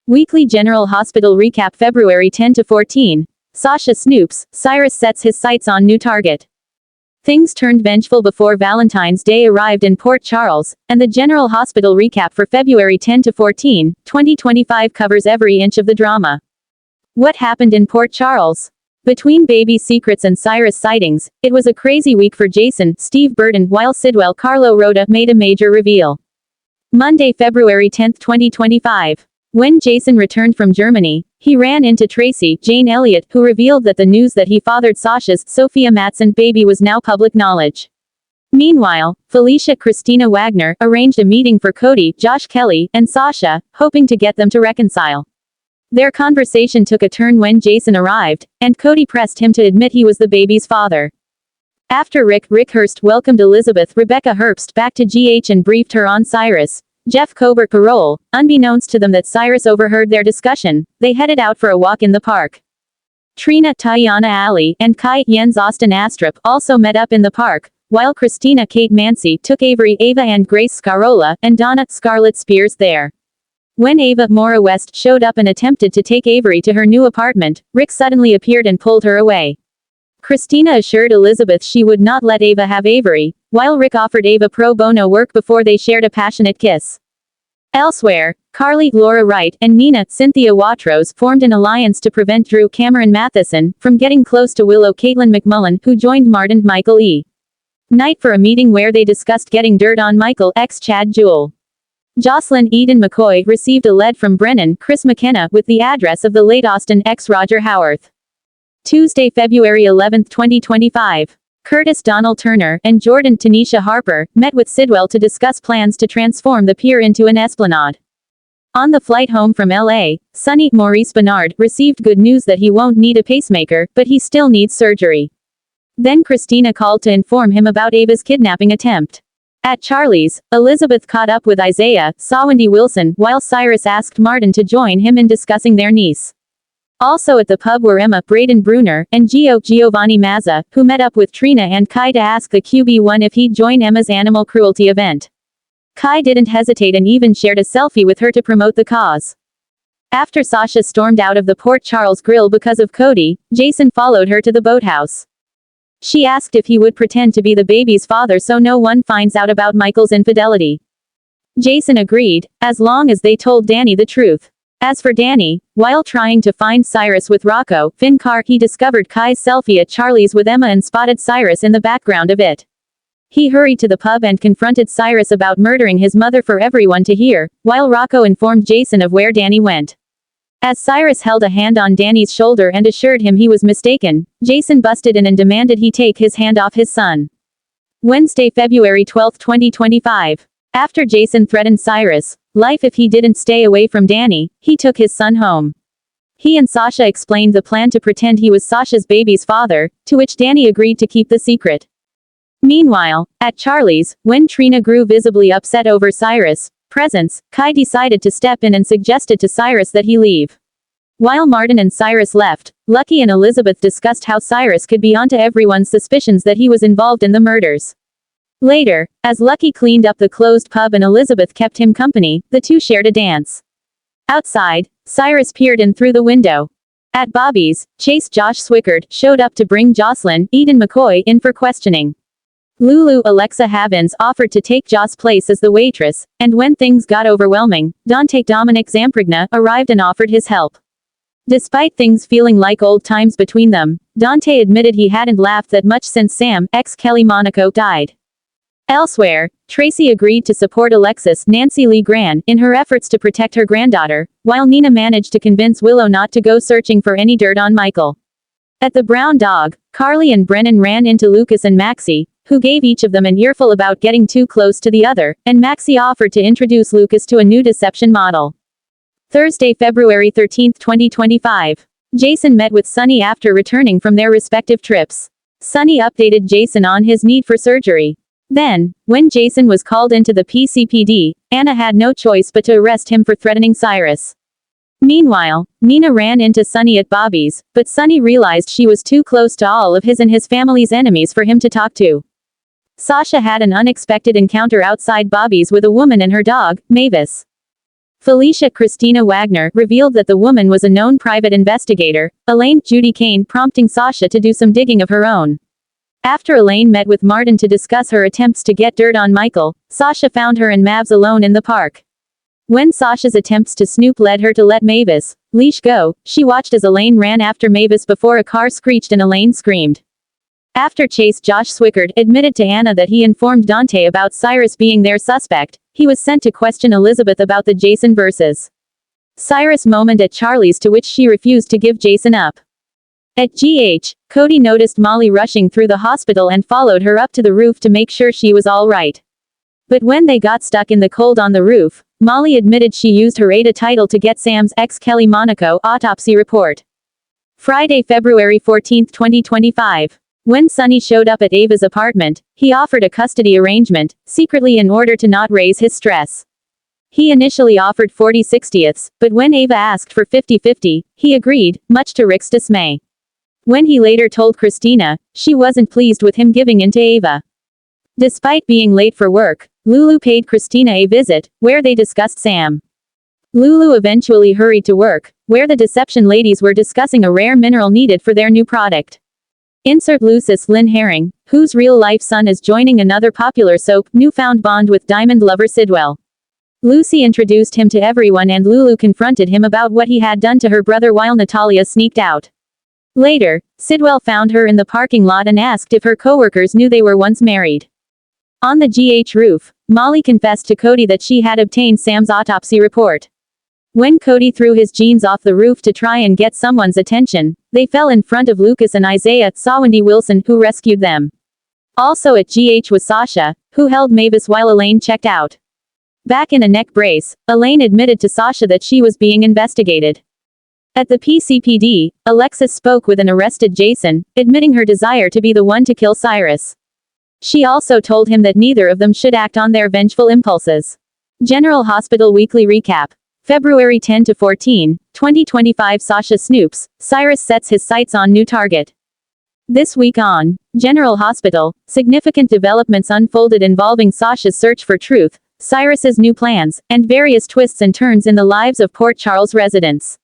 Weekly General Hospital Recap February 10-14. Sasha snoops, Cyrus sets his sights on new target. Things turned vengeful before Valentine's Day arrived in Port Charles, and the General Hospital Recap for February 10-14, 2025 covers every inch of the drama. What happened in Port Charles? Between baby secrets and Cyrus sightings, it was a crazy week for Jason, Steve Burton, while Sidwell Carlo Rhoda made a major reveal. Monday, February 10, 2025. When Jason returned from Germany, he ran into Tracy, Jane Elliott, who revealed that the news that he fathered Sasha's, Sophia Matson, baby was now public knowledge. Meanwhile, Felicia Christina Wagner arranged a meeting for Cody, Josh Kelly, and Sasha, hoping to get them to reconcile. Their conversation took a turn when Jason arrived, and Cody pressed him to admit he was the baby's father. After Rick Hurst welcomed Elizabeth Rebecca Herbst back to GH and briefed her on Cyrus, Jeff Cobert parole, unbeknownst to them that Cyrus overheard their discussion, they headed out for a walk in the park. Trina Tayana Ali and Kai Jens Austin Astrup also met up in the park, while Christina Kate Mancy took Avery Ava and Grace Scarola and Donna Scarlett Spears there. When Ava Mora West showed up and attempted to take Avery to her new apartment, Rick suddenly appeared and pulled her away. Christina assured Elizabeth she would not let Ava have Avery, while Rick offered Ava pro bono work before they shared a passionate kiss. Elsewhere, Carly, Laura Wright, and Nina, Cynthia Watrous formed an alliance to prevent Drew Cameron Matheson from getting close to Willow Caitlin McMullen, who joined Martin Michael E. Knight for a meeting where they discussed getting dirt on Michael x Chad Jewell. Jocelyn Eden McCoy received a lead from Brennan Chris McKenna with the address of the late Austin x Roger Howarth. Tuesday, February 11, 2025. Curtis Donald Turner and Jordan Tanisha Harper met with Sidwell to discuss plans to transform the pier into an esplanade. On the flight home from LA, Sonny Maurice Bernard received good news that he won't need a pacemaker, but he still needs surgery. Then Christina called to inform him about Ava's kidnapping attempt. At Charlie's, Elizabeth caught up with Isaiah, Sawendy Wilson, while Cyrus asked Martin to join him in discussing their niece. Also at the pub were Emma Braden Bruner and Giovanni Mazza, who met up with Trina and Kai to ask the QB1 if he'd join Emma's animal cruelty event. Kai didn't hesitate and even shared a selfie with her to promote the cause. After Sasha stormed out of the Port Charles Grill because of Cody, Jason followed her to the boathouse. She asked if he would pretend to be the baby's father so no one finds out about Michael's infidelity. Jason agreed, as long as they told Danny the truth. As for Danny, while trying to find Cyrus with Rocco, Carr, he discovered Kai's selfie at Charlie's with Emma and spotted Cyrus in the background of it. He hurried to the pub and confronted Cyrus about murdering his mother for everyone to hear, while Rocco informed Jason of where Danny went. As Cyrus held a hand on Danny's shoulder and assured him he was mistaken, Jason busted in and demanded he take his hand off his son. Wednesday, February 12, 2025. After Jason threatened Cyrus' life if he didn't stay away from Danny, he took his son home. He and Sasha explained the plan to pretend he was Sasha's baby's father, to which Danny agreed to keep the secret. Meanwhile, at Charlie's, when Trina grew visibly upset over Cyrus' presence, Kai decided to step in and suggested to Cyrus that he leave. While Martin and Cyrus left, Lucky and Elizabeth discussed how Cyrus could be onto everyone's suspicions that he was involved in the murders. Later, as Lucky cleaned up the closed pub and Elizabeth kept him company, the two shared a dance. Outside, Cyrus peered in through the window. At Bobby's, Chase Josh Swickard showed up to bring Jocelyn Eden McCoy in for questioning. Lulu Alexa Havins offered to take Joss' place as the waitress, and when things got overwhelming, Dante Dominic Zamprigna arrived and offered his help. Despite things feeling like old times between them, Dante admitted he hadn't laughed that much since Sam ex Kelly Monaco died. Elsewhere, Tracy agreed to support Alexis Nancy Lee Gran in her efforts to protect her granddaughter, while Nina managed to convince Willow not to go searching for any dirt on Michael. At the Brown Dog, Carly and Brennan ran into Lucas and Maxie, who gave each of them an earful about getting too close to the other, and Maxie offered to introduce Lucas to a new deception model. Thursday, February 13, 2025. Jason met with Sonny after returning from their respective trips. Sonny updated Jason on his need for surgery. Then, when Jason was called into the PCPD, Anna had no choice but to arrest him for threatening Cyrus. Meanwhile, Nina ran into Sonny at Bobby's, but Sonny realized she was too close to all of his and his family's enemies for him to talk to. Sasha had an unexpected encounter outside Bobby's with a woman and her dog, Mavis. Felicia Christina Wagner revealed that the woman was a known private investigator, Elaine Judy Kane, prompting Sasha to do some digging of her own. After Elaine met with Martin to discuss her attempts to get dirt on Michael, Sasha found her and Mavs alone in the park. When Sasha's attempts to snoop led her to let Mavis' leash go, she watched as Elaine ran after Mavis before a car screeched and Elaine screamed. After chase, Josh Swickard admitted to Anna that he informed Dante about Cyrus being their suspect. He was sent to question Elizabeth about the Jason vs. Cyrus moment at Charlie's, to which she refused to give Jason up. At GH, Cody noticed Molly rushing through the hospital and followed her up to the roof to make sure she was all right. But when they got stuck in the cold on the roof, Molly admitted she used her Ada title to get Sam's ex Kelly Monaco autopsy report. Friday, February 14, 2025. When Sonny showed up at Ava's apartment, he offered a custody arrangement, secretly in order to not raise his stress. He initially offered 40/60ths, but when Ava asked for 50-50, he agreed, much to Rick's dismay. When he later told Christina, she wasn't pleased with him giving in to Ava. Despite being late for work, Lulu paid Christina a visit, where they discussed Sam. Lulu eventually hurried to work, where the Deception ladies were discussing a rare mineral needed for their new product. Insert Lucis Lynn Herring, whose real-life son is joining another popular soap, newfound bond with diamond lover Sidwell. Lucy introduced him to everyone and Lulu confronted him about what he had done to her brother while Natalia sneaked out. Later, Sidwell found her in the parking lot and asked if her coworkers knew they were once married. On the GH roof, Molly confessed to Cody that she had obtained Sam's autopsy report. When Cody threw his jeans off the roof to try and get someone's attention, they fell in front of Lucas and Isaiah Sawindy Wilson, who rescued them. Also at GH was Sasha, who held Mavis while Elaine checked out. Back in a neck brace, Elaine admitted to Sasha that she was being investigated. At the PCPD, Alexis spoke with an arrested Jason, admitting her desire to be the one to kill Cyrus. She also told him that neither of them should act on their vengeful impulses. General Hospital Weekly Recap. February 10-14, 2025. Sasha snoops, Cyrus sets his sights on new target. This week on General Hospital, significant developments unfolded involving Sasha's search for truth, Cyrus's new plans, and various twists and turns in the lives of Port Charles residents.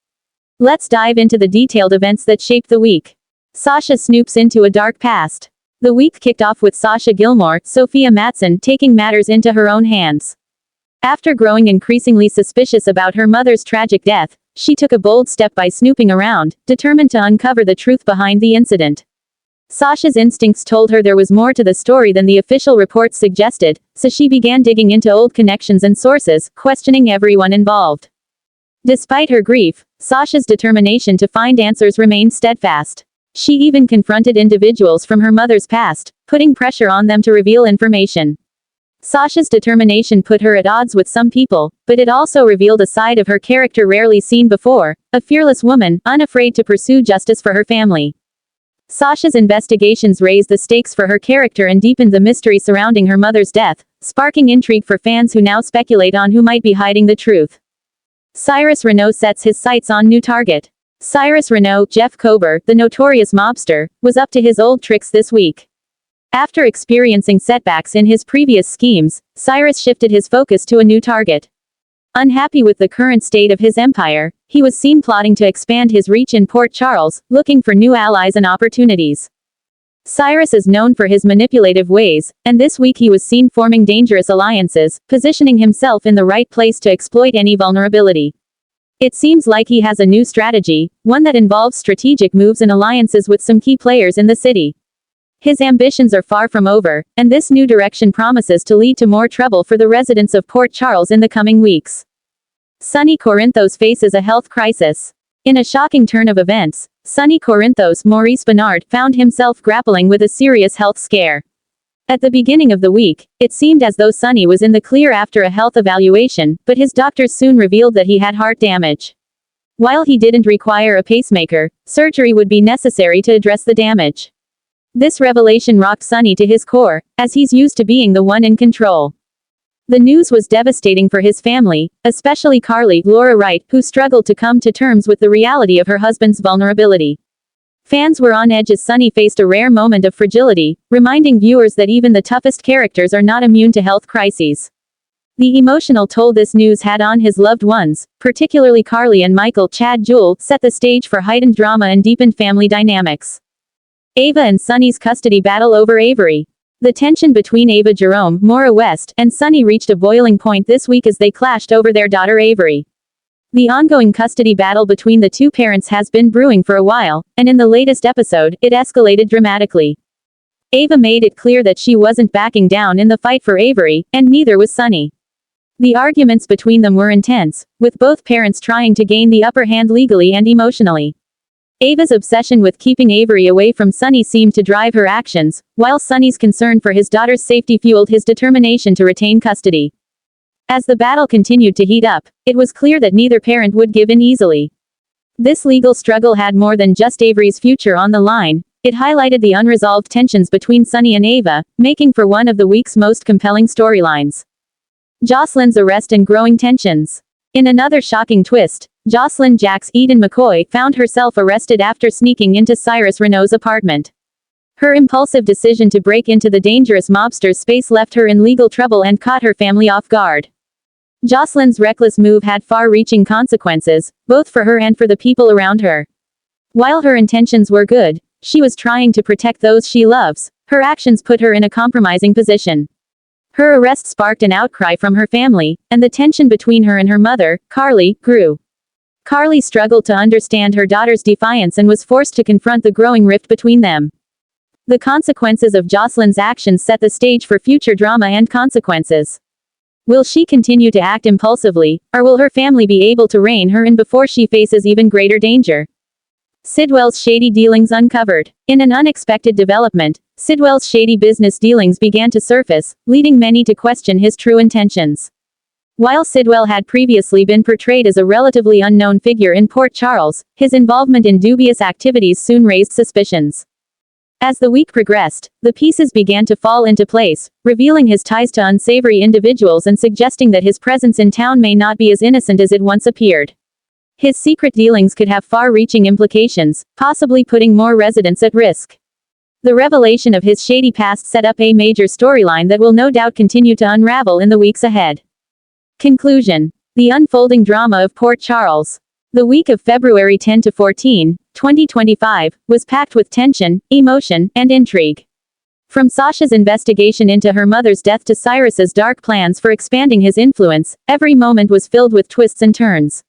Let's dive into the detailed events that shaped the week. Sasha snoops into a dark past. The week kicked off with Sasha Gilmore, Sophia Matson, taking matters into her own hands. After growing increasingly suspicious about her mother's tragic death, she took a bold step by snooping around, determined to uncover the truth behind the incident. Sasha's instincts told her there was more to the story than the official reports suggested, so she began digging into old connections and sources, questioning everyone involved. Despite her grief, Sasha's determination to find answers remained steadfast. She even confronted individuals from her mother's past, putting pressure on them to reveal information. Sasha's determination put her at odds with some people, but it also revealed a side of her character rarely seen before, a fearless woman, unafraid to pursue justice for her family. Sasha's investigations raised the stakes for her character and deepened the mystery surrounding her mother's death, sparking intrigue for fans who now speculate on who might be hiding the truth. Cyrus Renaud sets his sights on new target. Cyrus Renaud, Jeff Kober, the notorious mobster, was up to his old tricks this week. After experiencing setbacks in his previous schemes, Cyrus shifted his focus to a new target. Unhappy with the current state of his empire, he was seen plotting to expand his reach in Port Charles, looking for new allies and opportunities. Cyrus is known for his manipulative ways, and this week he was seen forming dangerous alliances, positioning himself in the right place to exploit any vulnerability. It seems like he has a new strategy, one that involves strategic moves and alliances with some key players in the city. His ambitions are far from over, and this new direction promises to lead to more trouble for the residents of Port Charles in the coming weeks. Sunny Corinthos faces a health crisis. In a shocking turn of events, Sunny Corinthos Maurice Bernard found himself grappling with a serious health scare. At the beginning of the week, it seemed as though Sunny was in the clear after a health evaluation, but his doctors soon revealed that he had heart damage. While he didn't require a pacemaker, surgery would be necessary to address the damage. This revelation rocked Sunny to his core, as he's used to being the one in control. The news was devastating for his family, especially Carly, Laura Wright, who struggled to come to terms with the reality of her husband's vulnerability. Fans were on edge as Sunny faced a rare moment of fragility, reminding viewers that even the toughest characters are not immune to health crises. The emotional toll this news had on his loved ones, particularly Carly and Michael Chad Jewell, set the stage for heightened drama and deepened family dynamics. Ava and Sonny's custody battle over Avery. The tension between Ava Jerome, Maura West, and Sonny reached a boiling point this week as they clashed over their daughter Avery. The ongoing custody battle between the two parents has been brewing for a while, and in the latest episode, it escalated dramatically. Ava made it clear that she wasn't backing down in the fight for Avery, and neither was Sonny. The arguments between them were intense, with both parents trying to gain the upper hand legally and emotionally. Ava's obsession with keeping Avery away from Sonny seemed to drive her actions, while Sonny's concern for his daughter's safety fueled his determination to retain custody. As the battle continued to heat up, it was clear that neither parent would give in easily. This legal struggle had more than just Avery's future on the line. It highlighted the unresolved tensions between Sonny and Ava, making for one of the week's most compelling storylines. Jocelyn's arrest and growing tensions. In another shocking twist, Jocelyn Jax Eden McCoy found herself arrested after sneaking into Cyrus Renault's apartment. Her impulsive decision to break into the dangerous mobster's space left her in legal trouble and caught her family off guard. Jocelyn's reckless move had far-reaching consequences, both for her and for the people around her. While her intentions were good, she was trying to protect those she loves. Her actions put her in a compromising position. Her arrest sparked an outcry from her family, and the tension between her and her mother, Carly, grew. Carly struggled to understand her daughter's defiance and was forced to confront the growing rift between them. The consequences of Jocelyn's actions set the stage for future drama and consequences. Will she continue to act impulsively, or will her family be able to rein her in before she faces even greater danger? Sidwell's shady dealings uncovered. In an unexpected development, Sidwell's shady business dealings began to surface, leading many to question his true intentions. While Sidwell had previously been portrayed as a relatively unknown figure in Port Charles, his involvement in dubious activities soon raised suspicions. As the week progressed, the pieces began to fall into place, revealing his ties to unsavory individuals and suggesting that his presence in town may not be as innocent as it once appeared. His secret dealings could have far-reaching implications, possibly putting more residents at risk. The revelation of his shady past set up a major storyline that will no doubt continue to unravel in the weeks ahead. Conclusion. The unfolding drama of Port Charles. The week of February 10 to 14, 2025, was packed with tension, emotion, and intrigue. From Sasha's investigation into her mother's death to Cyrus's dark plans for expanding his influence, every moment was filled with twists and turns.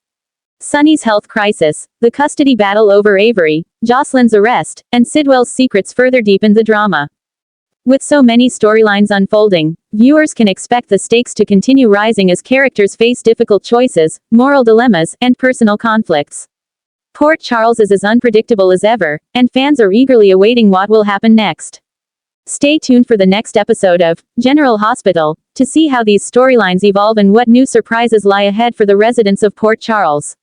Sonny's health crisis, the custody battle over Avery, Jocelyn's arrest, and Sidwell's secrets further deepened the drama. With so many storylines unfolding, viewers can expect the stakes to continue rising as characters face difficult choices, moral dilemmas, and personal conflicts. Port Charles is as unpredictable as ever, and fans are eagerly awaiting what will happen next. Stay tuned for the next episode of General Hospital to see how these storylines evolve and what new surprises lie ahead for the residents of Port Charles.